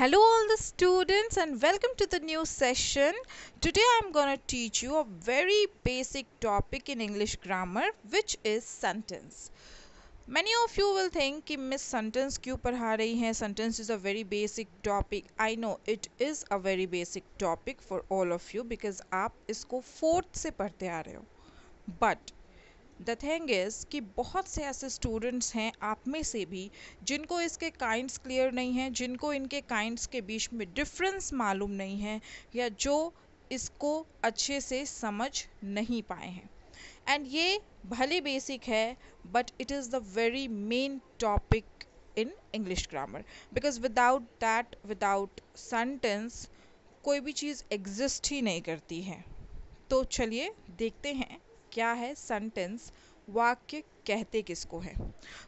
Hello all the students and welcome to the new session. Today I'm going to teach you a very basic topic in English grammar which is sentence. Many of you will think कि miss sentence क्यों पढ़ा रही हैं. Sentence is a very basic topic. I know it is a very basic topic for all of you because आप इसको 4th से पढ़ते आ रहे हो. But द थिंग इज़ कि बहुत से ऐसे स्टूडेंट्स हैं आप में से भी जिनको इसके काइंड्स क्लियर नहीं हैं, जिनको इनके काइंड्स के बीच में डिफरेंस मालूम नहीं है या जो इसको अच्छे से समझ नहीं पाए हैं. एंड ये भले बेसिक है but it is the very main topic in English grammar because without that, without sentence कोई भी चीज़ एग्जिस्ट ही नहीं करती है. तो चलिए देखते हैं क्या है सेंटेंस. वाक्य कहते किसको है.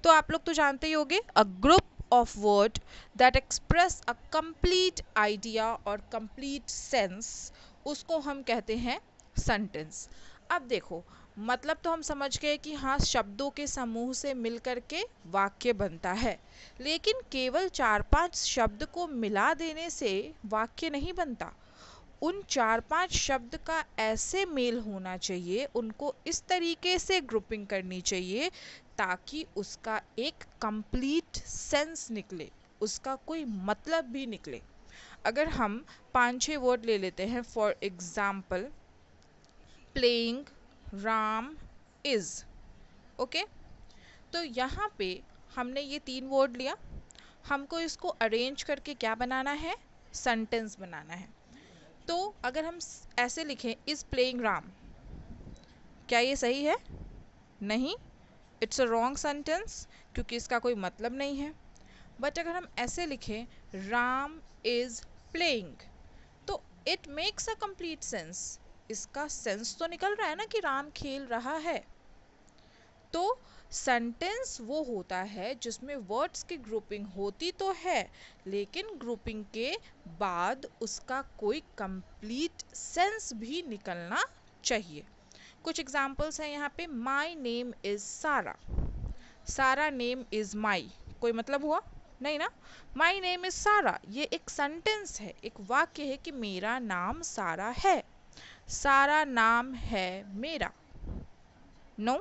तो आप लोग तो जानते ही होंगे, a group of word that express a complete idea और कंप्लीट सेंस, उसको हम कहते हैं सेंटेंस. अब देखो, मतलब तो हम समझ गए कि हाँ, शब्दों के समूह से मिलकर के वाक्य बनता है, लेकिन केवल 4-5 शब्द को मिला देने से वाक्य नहीं बनता. उन 4-5 शब्द का ऐसे मेल होना चाहिए, उनको इस तरीके से ग्रुपिंग करनी चाहिए ताकि उसका एक कंप्लीट सेंस निकले, उसका कोई मतलब भी निकले. अगर हम 5-6 वर्ड ले लेते हैं, for example playing, Ram, is. Okay, तो यहाँ पे हमने ये 3 वर्ड लिया, हमको इसको अरेंज करके क्या बनाना है, सेंटेंस बनाना है. तो अगर हम ऐसे लिखें, इज प्लेइंग राम, क्या ये सही है? नहीं, इट्स अ रॉन्ग सेंटेंस क्योंकि इसका कोई मतलब नहीं है. बट अगर हम ऐसे लिखें, राम इज प्लेइंग, तो it makes a complete sense. इसका सेंस तो निकल रहा है ना कि राम खेल रहा है. तो सेंटेंस वो होता है जिसमें वर्ड्स की ग्रुपिंग होती तो है, लेकिन ग्रुपिंग के बाद उसका कोई कंप्लीट सेंस भी निकलना चाहिए. कुछ एग्जांपल्स हैं यहाँ पे. माई नेम इज़ सारा. सारा नेम इज़ माई, कोई मतलब हुआ नहीं ना. माई नेम इज़ सारा ये एक सेंटेंस है, एक वाक्य है कि मेरा नाम सारा है. सारा नाम है मेरा. नो,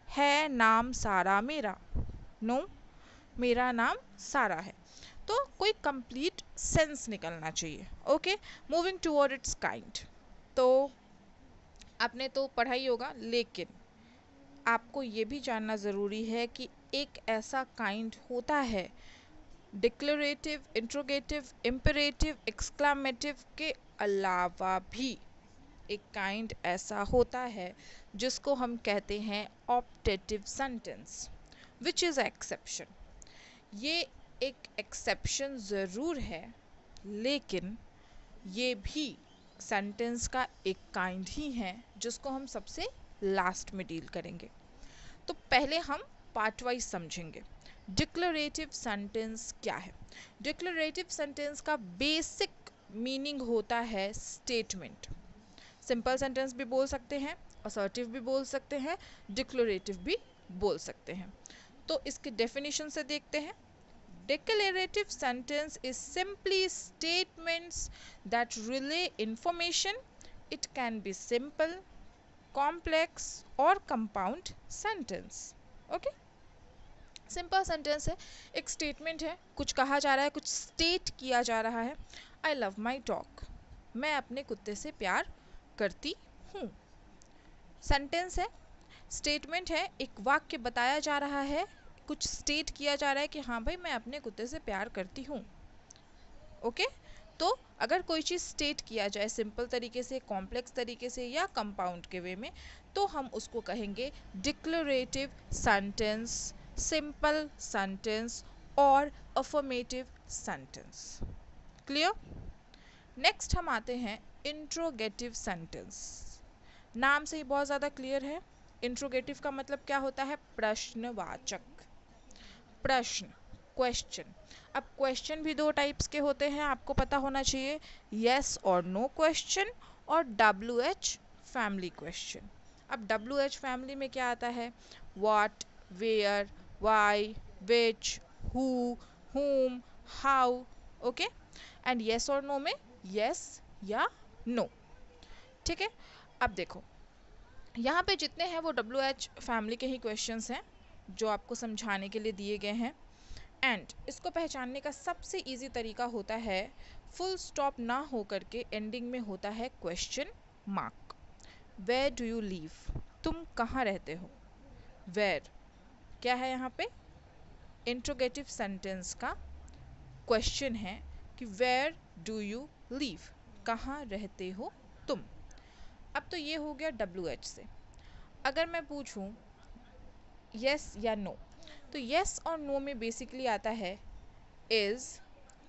है नाम सारा मेरा. नो, मेरा नाम सारा है. तो कोई कंप्लीट सेंस निकलना चाहिए. Okay, moving toward it's kind. तो आपने तो पढ़ा ही होगा, लेकिन आपको ये भी जानना ज़रूरी है कि एक ऐसा काइंड होता है, डिक्लेरेटिव, इंट्रोगेटिव, इम्पेरेटिव, एक्सक्लामेटिव के अलावा भी एक काइंड ऐसा होता है जिसको हम कहते हैं optative sentence, which is exception. ये एक एक्सेप्शन ज़रूर है, लेकिन ये भी सेंटेंस का एक काइंड ही है जिसको हम सबसे लास्ट में डील करेंगे. तो पहले हम पार्ट वाइज समझेंगे. डिक्लेरेटिव सेंटेंस क्या है. डिक्लेरेटिव सेंटेंस का बेसिक मीनिंग होता है स्टेटमेंट. सिंपल सेंटेंस भी बोल सकते हैं, असर्टिव भी बोल सकते हैं, डिक्लेरेटिव भी बोल सकते हैं. तो इसके डेफिनेशन से देखते हैं. Declarative sentence is simply statements that relay information. It can be simple, complex or compound sentence. Okay? Simple sentence है, एक स्टेटमेंट है, कुछ कहा जा रहा है, कुछ स्टेट किया जा रहा है. आई लव माई डॉग, मैं अपने कुत्ते से प्यार करती हूँ. सेंटेंस है, स्टेटमेंट है, एक वाक्य बताया जा रहा है, कुछ स्टेट किया जा रहा है कि हाँ भाई मैं अपने कुत्ते से प्यार करती हूँ. ओके, तो अगर कोई चीज़ स्टेट किया जाए सिंपल तरीके से, कॉम्प्लेक्स तरीके से या कंपाउंड के वे में, तो हम उसको कहेंगे डिक्लेरेटिव सेंटेंस, सिंपल सेंटेंस और अफर्मेटिव सेंटेंस. क्लियर. नेक्स्ट हम आते हैं इंट्रोगेटिव सेंटेंस. नाम से ही बहुत ज़्यादा क्लियर है. इंट्रोगेटिव का मतलब क्या होता है, प्रश्नवाचक. प्रश्न, क्वेश्चन. अब क्वेश्चन भी 2 टाइप्स के होते हैं, आपको पता होना चाहिए. येस और नो क्वेश्चन और WH फैमिली क्वेश्चन. अब WH फैमिली में क्या आता है, what, where, why, which, who, whom, how. Okay, and yes और नो में येस या नो, ठीक है। अब देखो यहाँ पे जितने हैं वो WH फैमिली के ही क्वेश्चंस हैं जो आपको समझाने के लिए दिए गए हैं। एंड इसको पहचानने का सबसे इजी तरीका होता है फुल स्टॉप ना हो करके एंडिंग में होता है question mark. Where do you live, तुम कहाँ रहते हो। वेयर क्या है यहाँ पे, इंट्रोगेटिव सेंटेंस का क्वेश्चन है कि वेयर डू यू लीव, कहाँ रहते हो तुम। अब तो ये हो गया WH से। अगर मैं पूछूं यस या नो, तो यस और नो में बेसिकली आता है इज,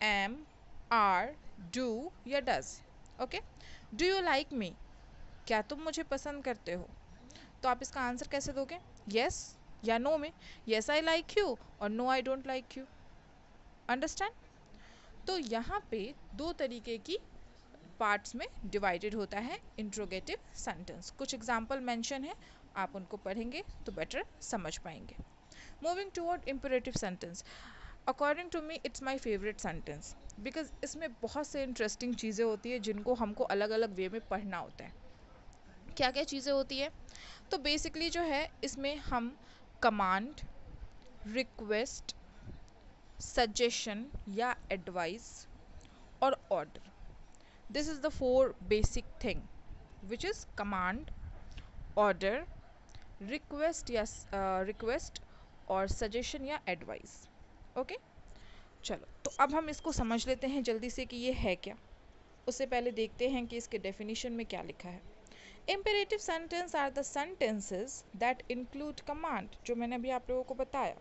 एम, आर, डू या does. Okay, do you like me, क्या तुम मुझे पसंद करते हो। तो आप इसका आंसर कैसे दोगे, यस या नो में, यस आई लाइक यू और no I don't like you. Understand. तो यहाँ पे दो तरीके की पार्ट्स में डिवाइडेड होता है इंट्रोगेटिव सेंटेंस। कुछ एग्जाम्पल मेंशन है, आप उनको पढ़ेंगे तो बेटर समझ पाएंगे। Moving toward imperative sentence, according to me it's my favourite sentence because इसमें बहुत से इंटरेस्टिंग चीज़ें होती है जिनको हमको अलग अलग वे में पढ़ना होता है। क्या क्या चीज़ें होती है, तो बेसिकली जो है इसमें हम कमांड, रिक्वेस्ट, सजेशन या एडवाइस और order, this is the four basic thing which is command, order, request या request और suggestion या advice। ओके, चलो तो अब हम इसको समझ लेते हैं जल्दी से कि ये है क्या। उससे पहले देखते हैं कि इसके डेफिनेशन में क्या लिखा है। imperative sentence are the sentences that include command, जो मैंने अभी आप लोगों को बताया।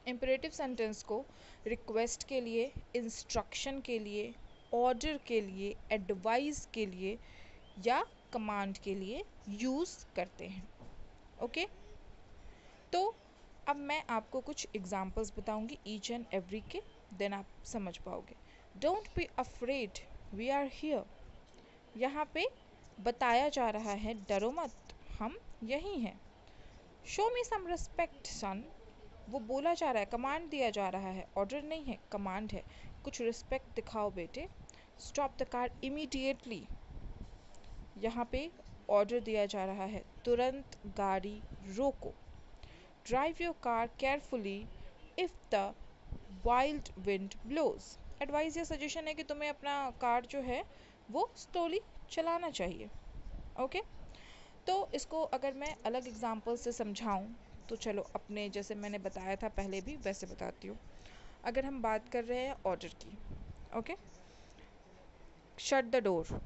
imperative sentence को रिक्वेस्ट के लिए, इंस्ट्रक्शन के लिए, ऑर्डर के लिए, एडवाइस के लिए या कमांड के लिए यूज़ करते हैं। ओके, तो अब मैं आपको कुछ एग्जांपल्स बताऊंगी ईच एंड एवरी के, देन आप समझ पाओगे। Don't be afraid, we are here, यहाँ पे बताया जा रहा है डरो मत, हम यहीं हैं। शो मी सम रिस्पेक्ट सन, वो बोला जा रहा है, कमांड दिया जा रहा है, ऑर्डर नहीं है, कमांड है, कुछ रिस्पेक्ट दिखाओ बेटे। स्टॉप द कार इमीडिएटली, यहाँ पे ऑर्डर दिया जा रहा है, तुरंत गाड़ी रोको। Drive your car carefully if the wild wind blows, advice या सजेशन है कि तुम्हें अपना कार जो है वो स्लोली चलाना चाहिए। ओके, तो इसको अगर मैं अलग एग्जांपल से समझाऊं तो चलो अपने जैसे मैंने बताया था पहले भी वैसे बताती हूँ। अगर हम बात कर रहे हैं ऑर्डर की, okay, shut the door,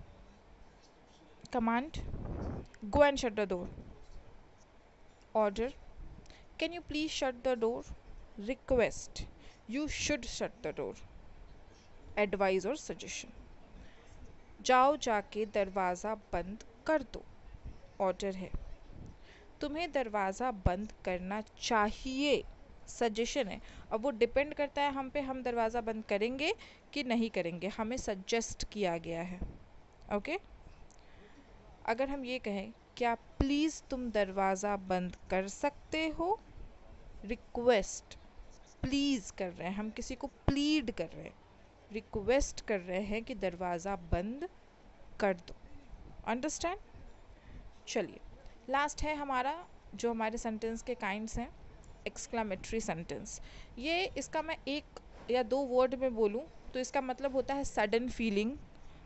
command, go and shut the door. Order, can you please shut the door. Request, you should shut the door. Advice और सजेशन, जाओ जाके दरवाज़ा बंद कर दो। ऑर्डर है, तुम्हें दरवाज़ा बंद करना चाहिए। सजेशन है, अब वो डिपेंड करता है हम पे, हम दरवाज़ा बंद करेंगे कि नहीं करेंगे, हमें सजेस्ट किया गया है। ओके, अगर हम ये कहें क्या प्लीज़ तुम दरवाज़ा बंद कर सकते हो, रिक्वेस्ट, प्लीज़ कर रहे हैं हम, किसी को प्लीड कर रहे हैं, रिक्वेस्ट कर रहे हैं कि दरवाज़ा बंद कर दो। अंडरस्टैंड। चलिए लास्ट है हमारा जो हमारे सेंटेंस के काइंड्स हैं, एक्सक्लामेटरी सेंटेंस। ये इसका मैं एक या दो वर्ड में बोलूँ तो इसका मतलब होता है सडन फीलिंग,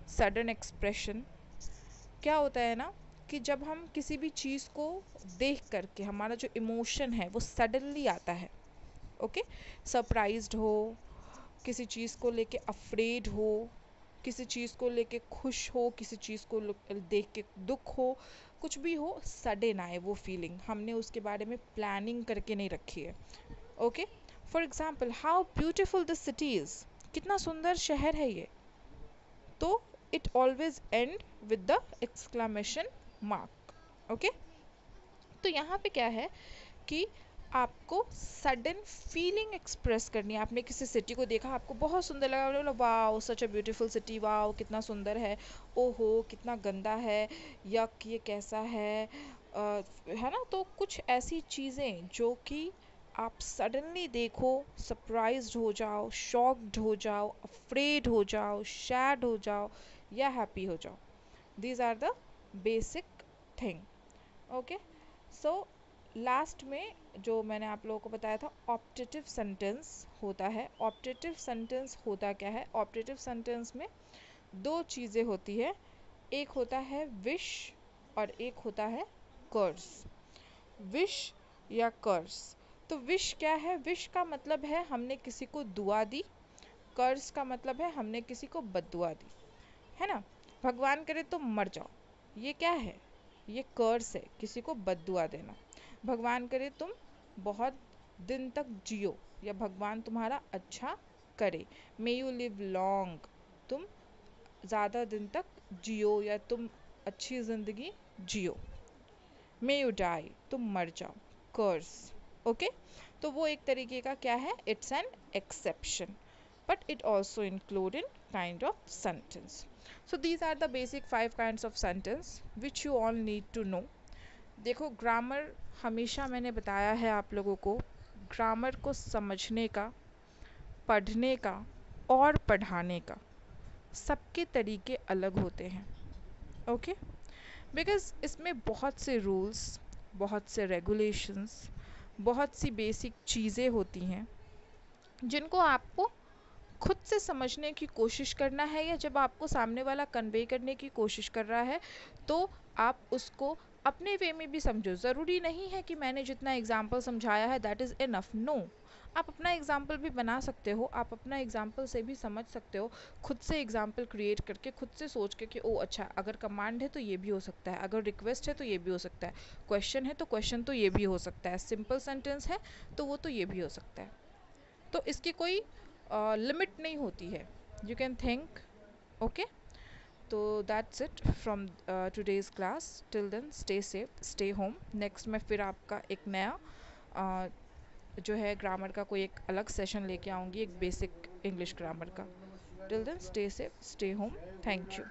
सडन एक्सप्रेशन। क्या होता है ना कि जब हम किसी भी चीज़ को देख करके हमारा जो इमोशन है वो सडनली आता है। ओके, सरप्राइज्ड हो, किसी चीज़ को लेके अफ्रेड हो, किसी चीज़ को लेके खुश हो, किसी चीज़ को देख के दुख हो, कुछ भी हो, सडन आए वो फीलिंग, हमने उसके बारे में प्लानिंग करके नहीं रखी है। Okay, for example how beautiful this city is, कितना सुंदर शहर है ये, तो it always and with the exclamation mark. Okay, तो यहाँ पे क्या है कि आपको सडन फीलिंग एक्सप्रेस करनी है। आपने किसी सिटी को देखा, आपको बहुत सुंदर लगा, बोलो wow such a beautiful city, wow कितना सुंदर है, ओहो कितना गंदा है, यक ये कैसा है ना। तो कुछ ऐसी चीज़ें जो कि आप सडनली देखो, सरप्राइज्ड हो जाओ, शॉक्ड हो जाओ, अफ्रेड हो जाओ, सैड हो जाओ या हैप्पी हो जाओ. These are the basic thing. Okay. So last में जो मैंने आप लोगों को बताया था, ऑप्टेटिव सेंटेंस होता है. ऑप्टेटिव सेंटेंस होता क्या है? ऑप्टेटिव सेंटेंस में दो चीज़ें होती है. एक होता है विश और एक होता है कर्स. विश या कर्स. तो विश क्या है? विश का मतलब है हमने किसी को दुआ दी. कर्स का मतलब है हमने किसी को बद्दुआ दी, है ना. भगवान करे तुम मर जाओ, ये क्या है? ये कर्स है, किसी को बद्दुआ देना. भगवान करे तुम बहुत दिन तक जियो, या भगवान तुम्हारा अच्छा करे, मे यू लिव लॉन्ग, तुम ज़्यादा दिन तक जियो या तुम अच्छी ज़िंदगी जियो. मे यू डाई, तुम मर जाओ. कर्स. ओके. तो वो एक तरीके का क्या है? It's an exception, but it also include in kind of sentence. So these are the basic 5 kinds of sentence which you all need to know. देखो, ग्रामर हमेशा मैंने बताया है आप लोगों को, ग्रामर को समझने का, पढ़ने का और पढ़ाने का सबके तरीके अलग होते हैं. ओके. बिकॉज इसमें बहुत से रूल्स, बहुत से रेगुलेशंस, बहुत सी बेसिक चीज़ें होती हैं जिनको आपको खुद से समझने की कोशिश करना है, या जब आपको सामने वाला कन्वे करने की कोशिश कर रहा है तो आप उसको अपने वे में भी समझो. ज़रूरी नहीं है कि मैंने जितना एग्जाम्पल समझाया है दैट इज़ इनफ. नो, आप अपना एग्जाम्पल भी बना सकते हो. आप अपना एग्जाम्पल से भी समझ सकते हो. खुद से एग्जाम्पल क्रिएट करके, खुद से सोच के कि ओ अच्छा, अगर कमांड है तो ये भी हो सकता है, अगर रिक्वेस्ट है तो ये भी हो सकता है, क्वेश्चन है तो क्वेश्चन तो ये भी हो सकता है, सिंपल सेंटेंस है तो वो तो ये भी हो सकता है. तो इसकी कोई लिमिट नहीं होती है. You can think. ओके. तो that's it from today's class. Till then stay safe, stay home. Next मैं फिर आपका एक नया जो है ग्रामर का कोई एक अलग सेशन लेके आऊँगी, एक बेसिक इंग्लिश ग्रामर का. Till then stay safe, stay home. Thank you.